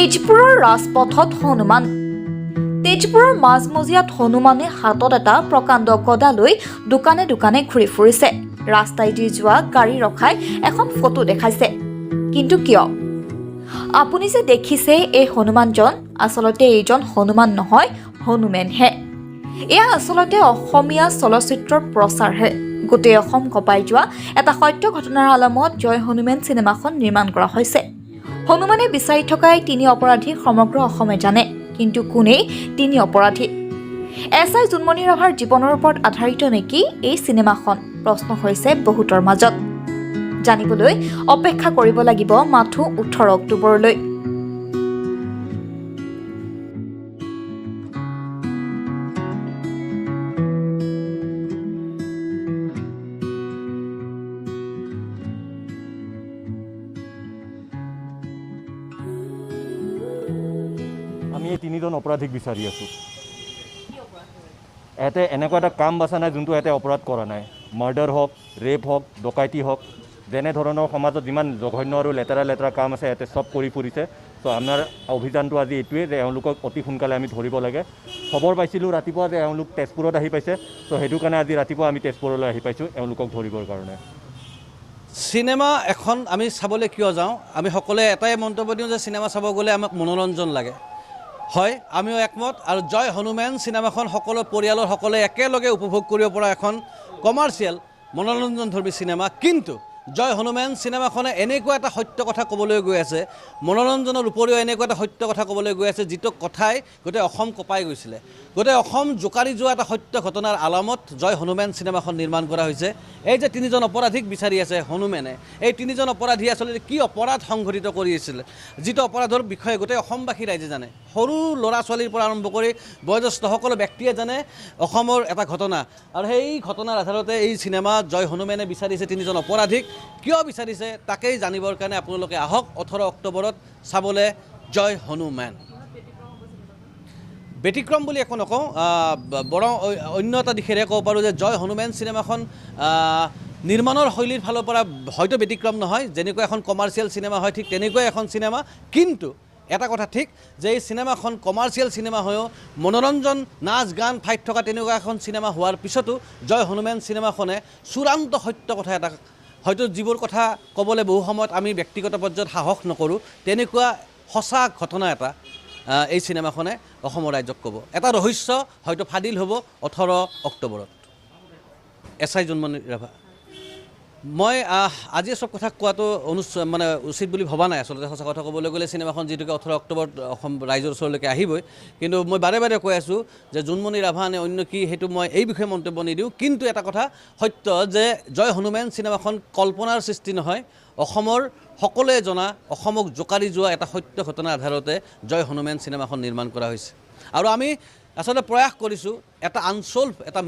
তেজপুৰৰ ৰাজপথত হনুমান। তেজপুৰৰ মাজমজিয়াত হনুমানে হাতত এটা প্ৰকাণ্ড গদা লৈ দোকানে দোকানে ঘূৰি ফুৰিছে। ৰাস্তাইদি যোৱা গাড়ী ৰখাই এখন ফটো দেখাইছে। কিন্তু কিয়? আপুনি যে দেখিছে এই হনুমানজন, আচলতে এইজন হনুমান নহয়, হনুমেনহে। এয়া আচলতে অসমীয়া চলচ্চিত্ৰৰ প্ৰচাৰহে। গোটেই অসম কঁপাই যোৱা এটা সত্য ঘটনাৰ আলমত জয় হনুমেন চিনেমাখন নিৰ্মাণ কৰা হৈছে। হনুমানে বিচাৰি থকাই তিনি অপৰাধীক সমগ্ৰ অসমে জানে, কিন্তু কোনেই তিনি অপৰাধী? SI জোনমণি ৰাভাৰ জীৱনৰ ওপৰত আধাৰিত নেকি এই চিনেমাখন? প্ৰশ্ন হৈছে বহুতৰ মাজত। জানিবলৈ অপেক্ষা কৰিব লাগিব মাথো 18 অক্টোবৰলৈ। আমি এই তিনিজন অপৰাধীক বিচাৰি আছোঁ। এতে এনেকুৱা এটা কাম বাছা নাই যোনটো এতে অপৰাধ কৰা নাই। মাৰ্ডাৰ হওক, ৰেপ হওক, ডকাইতি হওক, যেনে ধৰণৰ সমাজত যিমান জঘন্য আৰু লেতেৰা লেতেৰা কাম আছে ইয়াতে চব কৰি ফুৰিছে। চ' আমাৰ অভিযানটো আজি এইটোৱে যে এওঁলোকক অতি সোনকালে আমি ধৰিব লাগে। খবৰ পাইছিলোঁ ৰাতিপুৱা যে এওঁলোক তেজপুৰত আহি পাইছে। চ' সেইটো কাৰণে আজি ৰাতিপুৱা আমি তেজপুৰলৈ আহি পাইছোঁ এওঁলোকক ধৰিবৰ কাৰণে। চিনেমা এখন আমি চাবলৈ কিয় যাওঁ? আমি সকলোৱে এটাই মন্তব্য দিওঁ যে চিনেমা চাব গ'লে আমাক মনোৰঞ্জন লাগে। হয়, আমিও একমত। আৰু জয় হনুমেন চিনেমাখন সকলো পৰিয়ালৰ সকলে একেলগে উপভোগ কৰিব পৰা এখন কমাৰ্চিয়েল মনোৰঞ্জনধৰ্মী চিনেমা। কিন্তু জয় হনুমেন চিনেমাখনে এনেকুৱা এটা সত্য কথা ক'বলৈ গৈ আছে, মনোৰঞ্জনৰ উপৰিও এনেকুৱা এটা সত্য কথা ক'বলৈ গৈ আছে যিটো কথাই গোটেই অসম কঁপাই গৈছিলে। গোটেই অসম জোকাৰি যোৱা এটা সত্য ঘটনাৰ আলামত জয় হনুমেন চিনেমাখন নিৰ্মাণ কৰা হৈছে। এই যে তিনিজন অপৰাধীক বিচাৰি আছে হনুমেনে, এই তিনিজন অপৰাধী আচলতে কি অপৰাধ সংঘটিত কৰি আছিল, যিটো অপৰাধৰ বিষয়ে গোটেই অসমবাসী ৰাইজে জানে। সৰু ল'ৰা ছোৱালীৰ পৰা আৰম্ভ কৰি বয়োজ্যেষ্ঠ সকলো ব্যক্তিয়ে জানে অসমৰ এটা ঘটনা। আৰু সেই ঘটনাৰ আধাৰতে এই চিনেমা জয় হনুমেনে বিচাৰিছে তিনিজন অপৰাধীক। কিয় বিচাৰিছে তাকেই জানিবৰ কাৰণে আপোনালোকে আহক 18 অক্টোবৰত চাবলৈ জয় হনুমেন। ব্যতিক্ৰম বুলি একো নকওঁ, বৰং অন্য এটা দিশেৰে ক'ব পাৰোঁ যে জয় হনুমেন চিনেমাখন নিৰ্মাণৰ শৈলীৰ ফালৰ পৰা হয়তো ব্যতিক্ৰম নহয়। যেনেকুৱা এখন কমাৰ্চিয়েল চিনেমা হয় ঠিক তেনেকুৱাই এখন চিনেমা। কিন্তু এটা কথা ঠিক যে এই চিনেমাখন কমাৰ্চিয়েল চিনেমা হৈও মনোৰঞ্জন, নাচ গান, ফাইট থকা তেনেকুৱা এখন চিনেমা হোৱাৰ পিছতো জয় হনুমেন চিনেমাখনে চূড়ান্ত সত্য কথা এটা, হয়তো যিবোৰ কথা ক'বলৈ বহু সময়ত আমি ব্যক্তিগত পৰ্যায়ত সাহস নকৰোঁ, তেনেকুৱা সঁচা ঘটনা এটা এই চিনেমাখনে অসমৰ ৰাইজক ক'ব। এটা ৰহস্য হয়তো ফাদিল হ'ব 18 অক্টোবৰত। SI জোনমণি ৰাভা। মই আজি চব কথা কোৱাটো উচিত বুলি ভবা নাই। আচলতে সঁচা কথা ক'বলৈ গ'লে চিনেমাখন যিটোকে 18 অক্টোবৰত অসম ৰাইজৰ ওচৰলৈকে আহিবই। কিন্তু মই বাৰে বাৰে কৈ আছোঁ যে জোনমণি ৰাভা নে অন্য কি সেইটো মই এই বিষয়ে মন্তব্য নিদিওঁ। কিন্তু এটা কথা সত্য যে জয় হনুমেন চিনেমাখন কল্পনাৰ সৃষ্টি নহয়, অসমৰ সকলোৱে জনা, অসমক জোকাৰি যোৱা এটা সত্য ঘটনাৰ আধাৰতে জয় হনুমেন চিনেমাখন নিৰ্মাণ কৰা হৈছে। আৰু আমি আচলতে প্ৰয়াস কৰিছোঁ এটা আনচল্ভ এটা।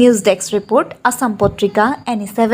নিউজ ডেস্ক ৰিপোৰ্ট, আছাম পত্ৰিকা, NE7।